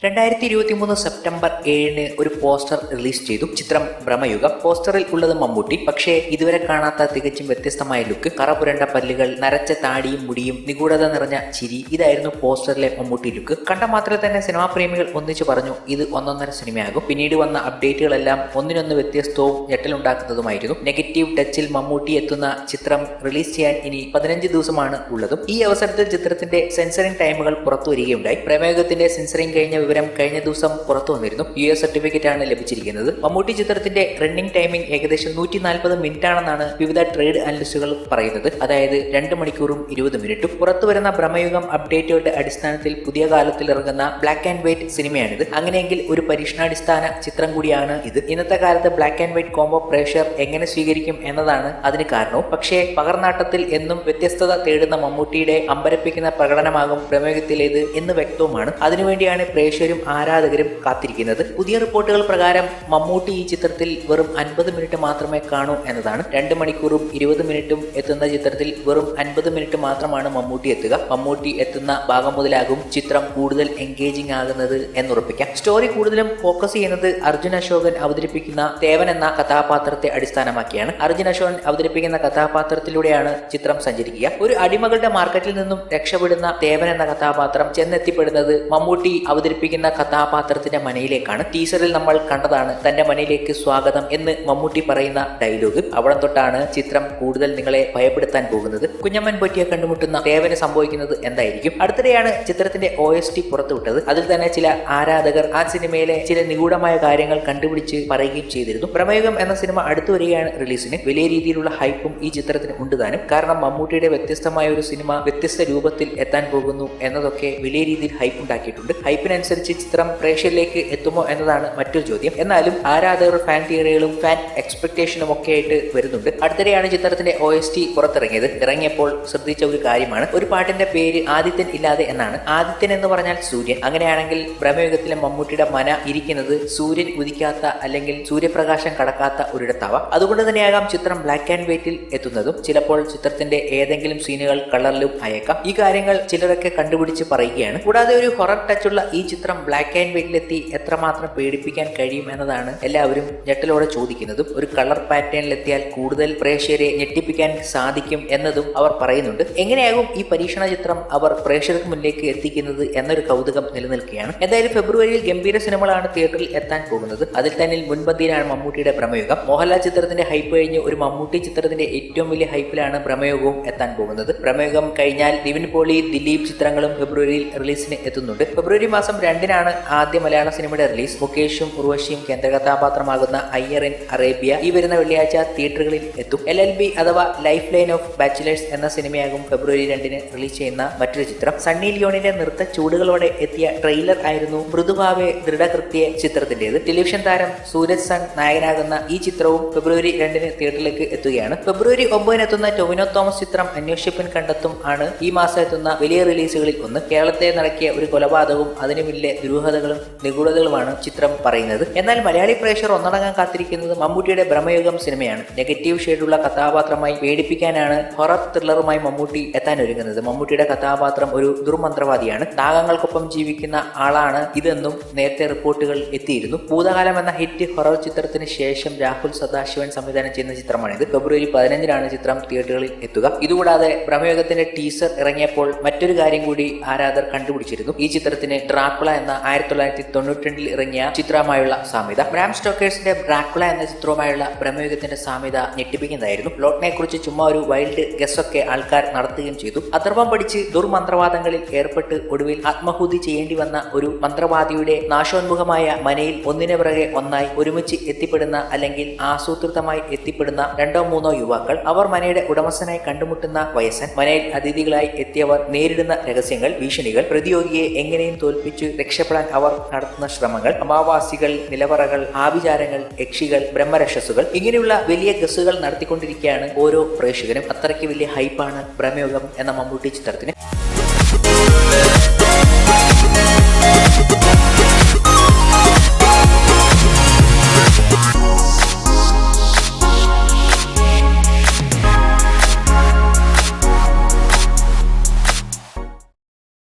2023 September 7 ഒരു poster release ചെയ്തു. ചിത്രം ഭ്രമയുഗം. പോസ്റ്ററിൽ ഉള്ളത് മമ്മൂട്ടി. പക്ഷേ ഇതുവരെ കാണാത്ത തികച്ചും വ്യത്യസ്തമായ ലുക്ക്, കറപുരണ്ട പല്ലുകൾ, നരച്ച താടിയും മുടിയും, നിഗൂഢത നിറഞ്ഞ ചിരി. ഇതായിരുന്നു പോസ്റ്ററിലെ മമ്മൂട്ടി ലുക്ക്. കണ്ട മാത്രമേ തന്നെ സിനിമാ പ്രേമികൾ ഒന്നിച്ചു പറഞ്ഞു ഇത് ഒന്നൊന്നര സിനിമയാകും. പിന്നീട് വന്ന അപ്ഡേറ്റുകളെല്ലാം ഒന്നിനൊന്ന് വ്യത്യസ്തവും ഞെട്ടലുണ്ടാക്കുന്നതുമായിരുന്നു. നെഗറ്റീവ് ടച്ചിൽ മമ്മൂട്ടി എത്തുന്ന ചിത്രം റിലീസ് ചെയ്യാൻ ഇനി 15 ദിവസമാണ് ഉള്ളതും. ഈ അവസരത്തിൽ ചിത്രത്തിന്റെ സെൻസറിംഗ് ടൈമുകൾ പുറത്തു വരികയുണ്ടായി. പ്രമേഹത്തിന്റെ സെൻസറിംഗ് കഴിഞ്ഞ വിവരം കഴിഞ്ഞ ദിവസം പുറത്തു വന്നിരുന്നു. US സർട്ടിഫിക്കറ്റ് ആണ് ലഭിച്ചിരിക്കുന്നത്. മമ്മൂട്ടി ചിത്രത്തിന്റെ റണ്ണിംഗ് ടൈമിംഗ് ഏകദേശം 140 മിനിറ്റ് ആണെന്നാണ് വിവിധ ട്രേഡ് അനലിസ്റ്റുകൾ പറയുന്നത്. അതായത് 2 മണിക്കൂറും 20 മിനിറ്റും. പുറത്തു വരുന്ന ഭ്രമയുഗം അപ്ഡേറ്റുകളുടെ അടിസ്ഥാനത്തിൽ പുതിയ കാലത്തിൽ ഇറങ്ങുന്ന ബ്ലാക്ക് ആൻഡ് വൈറ്റ് സിനിമയാണിത്. അങ്ങനെയെങ്കിൽ ഒരു പരീക്ഷണാടിസ്ഥാന ചിത്രം കൂടിയാണ് ഇത്. ഇന്നത്തെ കാലത്ത് ബ്ലാക്ക് ആൻഡ് വൈറ്റ് കോംബോ പ്രേക്ഷകർ എങ്ങനെ സ്വീകരിക്കും എന്നതാണ് അതിന് കാരണവും. പക്ഷേ പകർനാട്ടത്തിൽ എന്നും വ്യത്യസ്തത തേടുന്ന മമ്മൂട്ടിയുടെ അമ്പരപ്പിക്കുന്ന പ്രകടനമാകും പ്രമേഹത്തിലേത് എന്ന് വ്യക്തവുമാണ്. അതിനുവേണ്ടിയാണ് പ്രേക്ഷകരും ആരാധകരും കാത്തിരിക്കുന്നത്. പുതിയ റിപ്പോർട്ടുകൾ പ്രകാരം മമ്മൂട്ടി ഈ ചിത്രത്തിൽ വെറും 50 മിനിറ്റ് മാത്രമേ കാണൂ എന്നതാണ്. 2 മണിക്കൂറും 20 മിനിറ്റും എത്തുന്ന ചിത്രത്തിൽ വെറും 50 മിനിറ്റ് മാത്രമാണ് മമ്മൂട്ടി എത്തുക. മമ്മൂട്ടി എത്തുന്ന ഭാഗം മുതലാകും ചിത്രം കൂടുതൽ എൻഗേജിംഗ് ആകുന്നത് എന്നുറപ്പിക്കാം. സ്റ്റോറി കൂടുതലും ഫോക്കസ് ചെയ്യുന്നത് അർജുൻ അശോകൻ അവതരിപ്പിക്കുന്ന ദേവൻ എന്ന കഥാപാത്രത്തെ അടിസ്ഥാനമാക്കിയാണ്. അർജുൻ അശോകൻ അവതരിപ്പിക്കുന്ന കഥാപാത്രത്തിലൂടെയാണ് ചിത്രം സഞ്ചരിക്കുക. ഒരു അടിമകളുടെ മാർക്കറ്റിൽ നിന്നും രക്ഷപ്പെടുന്ന ദേവൻ എന്ന കഥാപാത്രം ചെന്നെത്തിപ്പെടുന്നത് മമ്മൂട്ടി അവതരിപ്പിക്കുന്ന കഥാപാത്രത്തിന്റെ മനയിലേക്കാണ്. ടീസറിൽ നമ്മൾ കണ്ടതാണ് തന്റെ മനയിലേക്ക് സ്വാഗതം എന്ന് മമ്മൂട്ടി പറയുന്ന ഡയലോഗ്. അവിടെ തൊട്ടാണ് ചിത്രം കൂടുതൽ നിങ്ങളെ ഭയപ്പെടുത്താൻ പോകുന്നത്. കുഞ്ഞമ്മൻ പൊറ്റിയെ കണ്ടുമുട്ടുന്ന ദേവന് സംഭവിക്കുന്നത് എന്തായിരിക്കും? അടുത്തിടെയാണ് ചിത്രത്തിന്റെ OST പുറത്തുവിട്ടത്. അതിൽ തന്നെ ചില ആരാധകർ ആ സിനിമയിലെ ചില നിഗൂഢമായ കാര്യങ്ങൾ കണ്ടുപിടിച്ച് പറയുകയും ചെയ്തിരുന്നു. ഭ്രമയുഗം എന്ന സിനിമ അടുത്തു വരികയാണ് റിലീസിന്. വലിയ രീതിയിലുള്ള ഹൈപ്പും ഈ ചിത്രത്തിന് ഉണ്ട് താനും. കാരണം മമ്മൂട്ടിയുടെ വ്യത്യസ്തമായ ഒരു സിനിമ വ്യത്യസ്ത രൂപത്തിൽ എത്താൻ പോകുന്നു എന്നതൊക്കെ വലിയ രീതിയിൽ ഹൈപ്പ് ഉണ്ടാക്കിയിട്ടുണ്ട്. ഹൈപ്പിനനുസരിച്ച് ചിത്രം പ്രേക്ഷകരിലേക്ക് എത്തുമോ എന്നതാണ് മറ്റൊരു ചോദ്യം. എന്നാലും ആരാധകർ ഫാൻ തിയറികളും ഫാൻ എക്സ്പെക്ടേഷനും ഒക്കെ ആയിട്ട് വരുന്നുണ്ട്. അടുത്തിടെയാണ് ചിത്രത്തിന്റെ OST പുറത്തിറങ്ങിയത്. ഇറങ്ങിയപ്പോൾ ശ്രദ്ധിച്ച ഒരു കാര്യമാണ്, ഒരു പാട്ടിന്റെ പേര് ആദിത്യൻ ഇല്ലാതെ എന്നാണ്. ആദിത്യൻ എന്ന് പറഞ്ഞാൽ സൂര്യൻ. അങ്ങനെയാണെങ്കിൽ ഭ്രമയുഗത്തിലെ മമ്മൂട്ടിയുടെ മന ഇരിക്കുന്നത് സൂര്യൻ ഉദിക്കാത്ത അല്ലെങ്കിൽ സൂര്യപ്രകാശം കടക്കാത്ത ഒരിടത്താവാം. അതുകൊണ്ട് തന്നെയാകാം ചിത്രം ബ്ലാക്ക് ആൻഡ് വൈറ്റിൽ എത്തുന്നതും. ചിലപ്പോൾ ചിത്രത്തിന്റെ ഏതെങ്കിലും സീനുകൾ കളറിലും അയക്കാം. ഈ കാര്യങ്ങൾ ചിലരൊക്കെ കണ്ടുപിടിച്ച് പറയുകയാണ്. കൂടാതെ ഒരു ഹൊറർ ടച്ചുള്ള ഈ ചിത്രം ബ്ലാക്ക് ആൻഡ് വൈറ്റിലെത്തി എത്രമാത്രം പേടിപ്പിക്കാൻ കഴിയും എന്നതാണ് എല്ലാവരും ഞെട്ടലോടെ ചോദിക്കുന്നതും. ഒരു കളർ പാറ്റേണിലെത്തിയാൽ കൂടുതൽ പ്രേക്ഷകരെ ഞെട്ടിപ്പിക്കാൻ സാധിക്കും എന്നതും അവർ പറയുന്നുണ്ട്. എങ്ങനെയാകും ഈ പരീക്ഷണ ചിത്രം അവർ പ്രേക്ഷകർക്ക് മുന്നിലേക്ക് എത്തിക്കുന്നത് എന്നൊരു കൗതുകം നിലനിൽക്കുകയാണ്. എന്തായാലും ഫെബ്രുവരിയിൽ ഗംഭീര സിനിമകളാണ് തിയേറ്ററിൽ എത്താൻ പോകുന്നത്. അതിൽ തന്നെ മുൻപന്തിയിലാണ് മമ്മൂട്ടിയുടെ ഭ്രമയുഗം. മോഹൻലാൽ ചിത്രത്തിന്റെ ഹൈപ്പ് കഴിഞ്ഞ് ഒരു മമ്മൂട്ടി ചിത്രത്തിന്റെ ഏറ്റവും വലിയ ഹൈപ്പിലാണ് ഭ്രമയുഗവും എത്താൻ പോകുന്നത്. ഭ്രമയുഗം കഴിഞ്ഞാൽ നിവിൻ പോളി, ദിലീപ് ചിത്രങ്ങളും ഫെബ്രുവരിയിൽ റിലീസിന് എത്തുന്നുണ്ട്. ഫെബ്രുവരി മാസം 2-നാണ് ആദ്യ മലയാള സിനിമയുടെ റിലീസ്. മുകേഷും ഉർവശിയും കേന്ദ്ര കഥാപാത്രമാകുന്ന അയ്യർ ഇൻ അറേബ്യ ഈ വരുന്ന വെള്ളിയാഴ്ച തിയേറ്ററുകളിൽ എത്തും. LLB അഥവാ ലൈഫ് ലൈൻ ഓഫ് ബാച്ചിലേഴ്സ് എന്ന സിനിമയാകും ഫെബ്രുവരി 2-ന് റിലീസ് ചെയ്യുന്ന മറ്റൊരു ചിത്രം. സണ്ണി ലിയോണിന്റെ നൃത്ത ചൂടുകളോടെ എത്തിയ ട്രെയിലർ ആയിരുന്നു മൃദുഭാവെ ദൃഢകൃത്യ ചിത്രത്തിന്റേത്. ടെലിവിഷൻ താരം സൂരജ് സൺ നായകനാകുന്ന ഈ ചിത്രവും ഫെബ്രുവരി 2-ന് തിയേറ്ററിലേക്ക് എത്തുകയാണ്. ഫെബ്രുവരി 9-ന് എത്തുന്ന ടൊവിനോ തോമസ് ചിത്രം അന്വേഷിപ്പൻ കണ്ടെത്തും ആണ് ഈ മാസം എത്തുന്ന വലിയ റിലീസുകളിൽ ഒന്ന്. കേരളത്തെ നടക്കിയ ഒരു കൊലപാതകവും അതിനു പിന്നിലെ ദുരൂഹതകളും നിഗൂഢതകളുമാണ് ചിത്രം പറയുന്നത്. എന്നാൽ മലയാളി പ്രേക്ഷകർ ഒന്നടങ്കം കാത്തിരിക്കുന്നത് മമ്മൂട്ടിയുടെ ഭ്രമയുഗം സിനിമയാണ്. നെഗറ്റീവ് ഷെയ്ഡുള്ള കഥാപാത്രമായി പേടിപ്പിക്കാനാണ് ഹൊറർ ത്രില്ലറുമായി മമ്മൂട്ടി എത്താൻ ഒരുങ്ങുന്നത്. മമ്മൂട്ടിയുടെ കഥാപാത്രം ഒരു ദുർമന്ത്രവാദിയാണ്. നാഗങ്ങൾക്കൊപ്പം ജീവിക്കുന്ന ആളാണ് ഇതെന്നും നേരത്തെ റിപ്പോർട്ടുകൾ എത്തിയിരുന്നു. ഭൂതകാലം എന്ന ഹിറ്റ് ഹൊറർ ചിത്രത്തിന് ശേഷം രാഹുൽ സദാശിവൻ സംവിധാനം ചെയ്യുന്ന ചിത്രമാണിത്. ഫെബ്രുവരി 15-നാണ് ചിത്രം തിയേറ്ററുകളിൽ എത്തുക. ഇതുകൂടാതെ ഭ്രമയുഗത്തിന്റെ ടീസർ ഇറങ്ങിയപ്പോൾ മറ്റൊരു കാര്യം കൂടി ആരാധകർ കണ്ടുപിടിച്ചിരുന്നു. ഈ ചിത്രത്തിന് ഡ്രാക്കുള എന്ന 1992-ൽ ഇറങ്ങിയ ചിത്രമായുള്ള സാമ്യത. ബ്രാം സ്റ്റോക്കേഴ്സിന്റെ ഡ്രാക്കുള എന്ന ചിത്രവുമായുള്ള ഭ്രമയുഗത്തിന്റെ സാമ്യത ഞെട്ടിപ്പിക്കുന്നതായിരുന്നു. പ്ലോട്ടിനെ കുറിച്ച് ചുമ്മാ ഒരു വൈൽഡ് ഗസ് ഒക്കെ ആൾക്കാർ നടത്തുകയും ചെയ്തു. അഥർവം പഠിച്ച് ദുർമന്ത്രവാദങ്ങളിൽ ഏർപ്പെട്ട് ഒടുവിൽ ആത്മഹൂതി ചെയ്യേണ്ടി വന്ന ഒരു മന്ത്രവാദിയുടെ നാശോന്മുഖമായ മനയിൽ ഒന്നിനു പിറകെ ഒന്നായി ഒരുമിച്ച് എത്തിപ്പെടുന്ന അല്ലെങ്കിൽ ആസൂത്രിതമായി എത്തിപ്പെടുന്ന 2-3 യുവാക്കൾ. അവർ മനയുടെ ഉടമസ്ഥനായി കണ്ടുമുട്ടുന്ന വയസ്സൻ. മനയിൽ അതിഥികളായി എത്തിയവർ നേരിടുന്ന രഹസ്യങ്ങൾ, ഭീഷണികൾ, പ്രതിയോഗിയെ എങ്ങനെയും തോൽപ്പിച്ചു രക്ഷപ്പെടാൻ അവർ നടത്തുന്ന ശ്രമങ്ങൾ, അമാവാസികൾ, നിലവറകൾ, ആഭിചാരങ്ങൾ, യക്ഷികൾ, ബ്രഹ്മരക്ഷസുകൾ, ഇങ്ങനെയുള്ള വലിയ ഗസ്സുകൾ നടത്തിക്കൊണ്ടിരിക്കുകയാണ് ഓരോ പ്രേക്ഷകനും. അത്രയ്ക്ക് വലിയ ഹൈപ്പാണ് ഭ്രമയുഗം എന്ന മമ്മൂട്ടി ചിത്രത്തിന്.